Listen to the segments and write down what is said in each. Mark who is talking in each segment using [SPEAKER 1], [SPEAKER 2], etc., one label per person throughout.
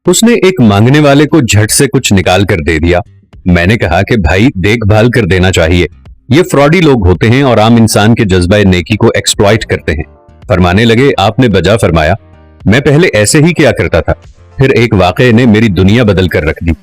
[SPEAKER 1] उसने एक मांगने वाले को झट से कुछ निकाल कर दे दिया। मैंने कहा कि भाई देखभाल कर देना चाहिए, ये फ्रॉडी लोग होते हैं और आम इंसान के जज्बा नेकी को एक्सप्लॉइट करते हैं। फरमाने लगे, आपने बजा फरमाया, मैं पहले ऐसे ही किया करता था, फिर एक वाकये ने मेरी दुनिया बदल कर रख दी।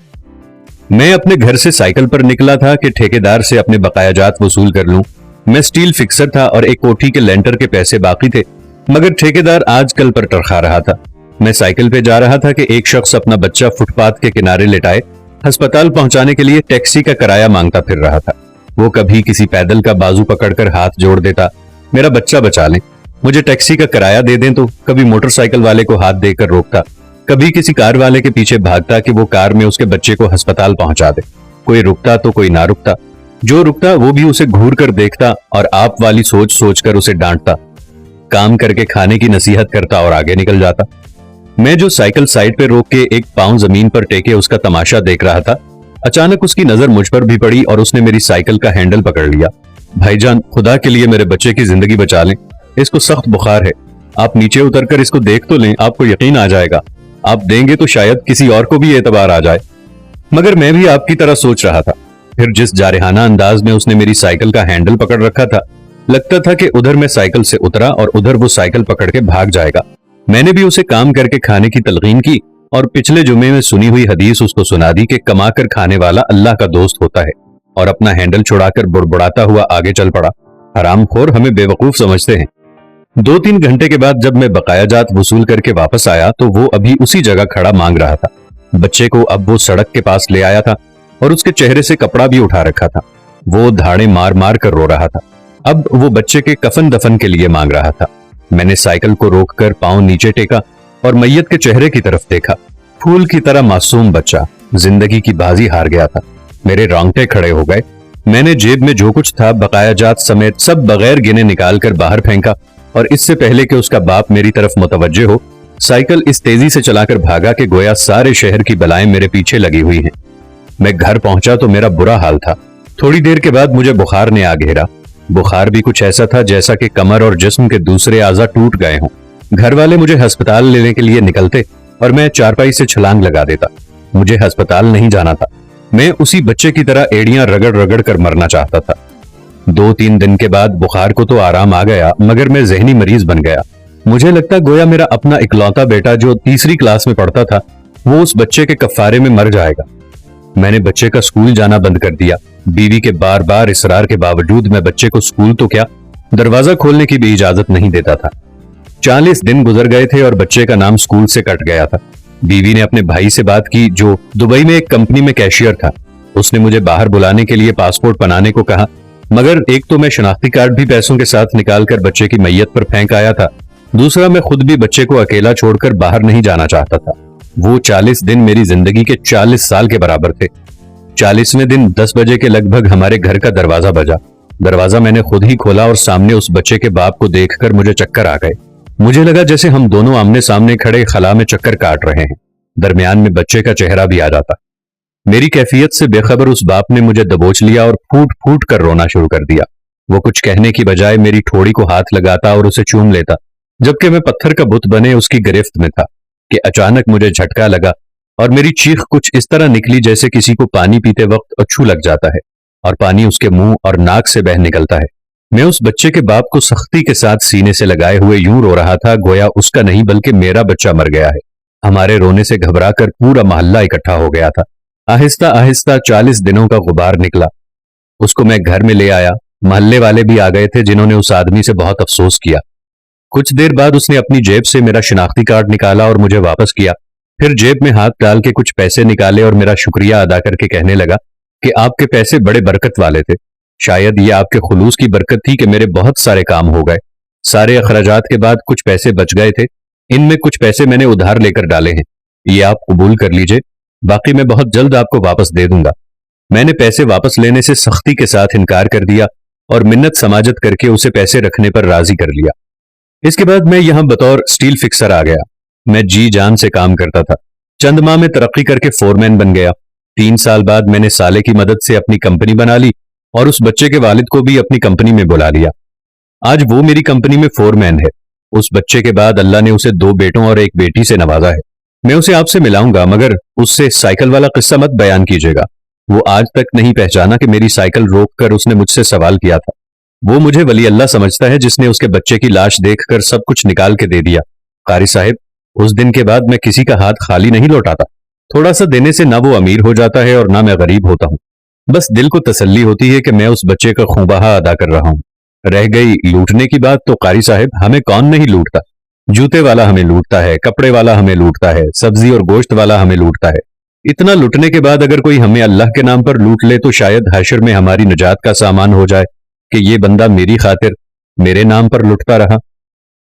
[SPEAKER 1] मैं अपने घर से साइकिल पर निकला था कि ठेकेदार से अपने बकायाजात वसूल कर लूं। मैं स्टील फिक्सर था और एक कोठी के लेंटर के पैसे बाकी थे, मगर ठेकेदार आजकल पर टरखा रहा था। मैं साइकिल पे जा रहा था कि एक शख्स अपना बच्चा फुटपाथ के किनारे लेटाए अस्पताल पहुंचाने के लिए टैक्सी का किराया मांगता फिर रहा था। वो कभी किसी पैदल का बाजू पकड़कर हाथ जोड़ देता, मेरा बच्चा बचा लें, मुझे टैक्सी का किराया दे दें, तो कभी मोटरसाइकिल वाले को हाथ देकर रोकता, कभी किसी कार वाले के पीछे भागता कि वो कार में उसके बच्चे को अस्पताल पहुंचा दे। कोई रुकता तो कोई ना रुकता, जो रुकता वो भी उसे घूर कर देखता और आप वाली सोच सोचकर उसे डांटता, काम करके खाने की नसीहत करता और आगे निकल जाता। मैं जो साइकिल साइड पे रोक के एक पांव जमीन पर टेके उसका तमाशा देख रहा था, अचानक उसकी नजर मुझ पर भी पड़ी और उसने मेरी साइकिल का हैंडल पकड़ लिया। भाईजान, खुदा के लिए मेरे बच्चे की जिंदगी बचा लें, इसको सख्त बुखार है, आप नीचे उतरकर इसको देख तो लें, आपको यकीन आ जाएगा, आप देंगे तो शायद किसी और को भी एतबार आ जाए। मगर मैं भी आपकी तरह सोच रहा था। फिर जिस जारहाना अंदाज में उसने मेरी साइकिल का हैंडल पकड़ रखा था, लगता था कि उधर मैं साइकिल से उतरा और उधर वो साइकिल पकड़ के भाग जाएगा। मैंने भी उसे काम करके खाने की तलकीन की और पिछले जुमे में सुनी हुई हदीस उसको सुना दी कि कमा कर खाने वाला अल्लाह का दोस्त होता है, और अपना हैंडल छुड़ाकर बुड़बुड़ाता हुआ आगे चल पड़ा। हरामखोर हमें बेवकूफ समझते हैं। 2-3 घंटे के बाद जब मैं बकायाजात वसूल करके वापस आया तो वो अभी उसी जगह खड़ा मांग रहा था। बच्चे को अब वो सड़क के पास ले आया था और उसके चेहरे से कपड़ा भी उठा रखा था। वो धाड़े मार मार कर रो रहा था। अब वो बच्चे के कफन दफन के लिए मांग रहा था। मैंने साइकिल को रोककर पांव नीचे टेका और मैयत के चेहरे की तरफ देखा। फूल की तरह मासूम बच्चा जिंदगी की बाजी हार गया था। मेरे रोंगटे खड़े हो गए। मैंने जेब में जो कुछ था बकायाजात समेत सब बगैर गिने निकाल कर बाहर फेंका और इससे पहले कि उसका बाप मेरी तरफ मुतवज्जे हो, साइकिल इस तेजी से चलाकर भागा कि गोया सारे शहर की बलाएं मेरे पीछे लगी हुई हैं। मैं घर पहुंचा तो मेरा बुरा हाल था। थोड़ी देर के बाद मुझे बुखार ने आ घेरा। बुखार भी कुछ ऐसा था जैसा कि कमर और जिस्म के दूसरे आज़ा टूट गए हों। घर वाले मुझे अस्पताल लेने के लिए निकलते और मैं चारपाई से छलांग लगा देता। मुझे अस्पताल नहीं जाना था। मैं उसी बच्चे की तरह एड़ियां रगड़ रगड़ कर मरना चाहता था। 2-3 दिन के बाद बुखार को तो आराम आ गया, मगर मैं जहनी मरीज बन गया। मुझे लगता गोया मेरा अपना इकलौता बेटा जो 3री क्लास में पढ़ता था, वो उस बच्चे के कफारे में मर जाएगा। मैंने बच्चे का स्कूल जाना बंद कर दिया। बीवी के बार बार इसरार के बावजूद मैं बच्चे को स्कूल तो क्या, दरवाजा खोलने की भी इजाजत नहीं देता था। 40 दिन गुजर गए थे और बच्चे का नाम स्कूल से कट गया था। बीवी ने अपने भाई से बात की जो दुबई में एक कंपनी में कैशियर था। उसने मुझे बाहर बुलाने के लिए पासपोर्ट बनाने को कहा, मगर एक तो मैं शनाख्ती कार्ड भी पैसों के साथ निकालकर बच्चे की मैयत पर फेंक आया था, दूसरा मैं खुद भी बच्चे को अकेला छोड़कर बाहर नहीं जाना चाहता था। वो 40 दिन मेरी जिंदगी के 40 साल के बराबर थे। 40वें दिन 10 बजे के लगभग हमारे घर का दरवाजा बजा। दरवाजा मैंने खुद ही खोला और सामने उस बच्चे के बाप को देखकर मुझे चक्कर आ गए। मुझे लगा जैसे हम दोनों आमने सामने खड़े खला में चक्कर काट रहे हैं। दरमियान में बच्चे का चेहरा भी आ जाता। मेरी कैफियत से बेखबर उस बाप ने मुझे दबोच लिया और फूट फूट कर रोना शुरू कर दिया। वो कुछ कहने की बजाय मेरी ठोड़ी को हाथ लगाता और उसे चूम लेता, जबकि मैं पत्थर का बुत बने उसकी गिरफ्त में था कि अचानक मुझे झटका लगा और मेरी चीख कुछ इस तरह निकली जैसे किसी को पानी पीते वक्त अच्छू लग जाता है और पानी उसके मुंह और नाक से बह निकलता है। मैं उस बच्चे के बाप को सख्ती के साथ सीने से लगाए हुए यूं रो रहा था गोया उसका नहीं बल्कि मेरा बच्चा मर गया है। हमारे रोने से घबराकर पूरा मोहल्ला इकट्ठा हो गया था। आहिस्ता आहिस्ता 40 दिनों का गुबार निकला। उसको मैं घर में ले आया। मोहल्ले वाले भी आ गए थे जिन्होंने उस आदमी से बहुत अफसोस किया। कुछ देर बाद उसने अपनी जेब से मेरा शिनाख्ती कार्ड निकाला और मुझे वापस किया। फिर जेब में हाथ डाल के कुछ पैसे निकाले और मेरा शुक्रिया अदा करके कहने लगा कि आपके पैसे बड़े बरकत वाले थे। शायद ये आपके खुलूस की बरकत थी कि मेरे बहुत सारे काम हो गए। सारे अखराजात के बाद कुछ पैसे बच गए थे। इनमें कुछ पैसे मैंने उधार लेकर डाले हैं, ये आप कबूल कर लीजिए, बाकी मैं बहुत जल्द आपको वापस दे दूंगा। मैंने पैसे वापस लेने से सख्ती के साथ इनकार कर दिया और मिन्नत समाजत करके उसे पैसे रखने पर राजी कर लिया। इसके बाद मैं यहां बतौर स्टील फिक्सर आ गया। मैं जी जान से काम करता था। चंद माह में तरक्की करके फोरमैन बन गया। 3 साल बाद मैंने साले की मदद से अपनी कंपनी बना ली और उस बच्चे के वालिद को भी अपनी कंपनी में बुला लिया। आज वो मेरी कंपनी में फोरमैन है। उस बच्चे के बाद अल्लाह ने उसे 2 बेटों और 1 बेटी से नवाजा है। मैं उसे आपसे मिलाऊंगा, मगर उससे साइकिल वाला किस्सा मत बयान कीजिएगा। वो आज तक नहीं पहचाना कि मेरी साइकिल रोककर उसने मुझसे सवाल किया था। वो मुझे वली अल्लाह समझता है जिसने उसके बच्चे की लाश देखकर सब कुछ निकाल के दे दिया। कारी साहब, उस दिन के बाद मैं किसी का हाथ खाली नहीं लौटाता। थोड़ा सा देने से ना वो अमीर हो जाता है और ना मैं गरीब होता हूँ। बस दिल को तसल्ली होती है कि मैं उस बच्चे का खूंबहा अदा कर रहा हूँ। रह गई लूटने की बात, तो कारी साहब, हमें कौन नहीं लूटता। जूते वाला हमें लूटता है, कपड़े वाला हमें लूटता है, सब्जी और गोश्त वाला हमें लूटता है। इतना लूटने के बाद अगर कोई हमें अल्लाह के नाम पर लूट ले तो शायद हश्र में हमारी निजात का सामान हो जाए कि ये बंदा मेरी खातिर मेरे नाम पर लुटता रहा।